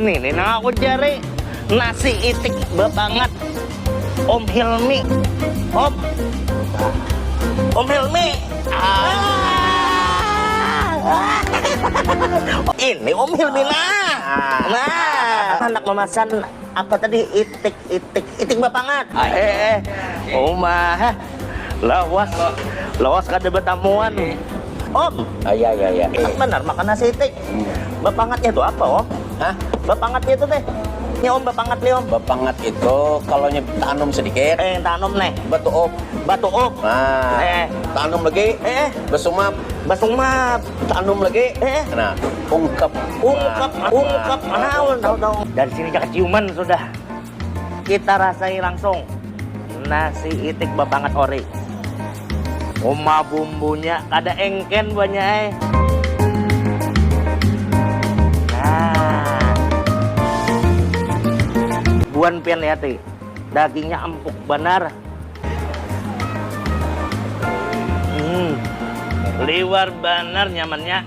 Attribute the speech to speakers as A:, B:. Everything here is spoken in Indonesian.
A: Ini nah aku jari nasi itik babangat Om Hilmi. Om Hilmi. Ini Om Hilmi nah. Anak memasan apa tadi itik babangat. Omah lawas kada betamuan. Om.
B: Iya.
A: Benar makan nasi itik. Babangatnya itu apa, Om?
B: Hah?
A: Babangatnya itu teh. Ini Om babangat nih, Om.
B: Bapangat itu kalau tanam sedikit,
A: Tanam nih.
B: batu op.
A: Batu op.
B: Nah, tanam lagi, besumap,
A: Basumap.
B: tanam lagi. Nah, ungkap.
A: Tahu. Dari sini jangan ciuman sudah. Kita rasai langsung nasi itik babangat ori. Oma bumbunya kada engken banyak. Nah, buan pian lihat dagingnya empuk benar. Liwar benar nyamannya.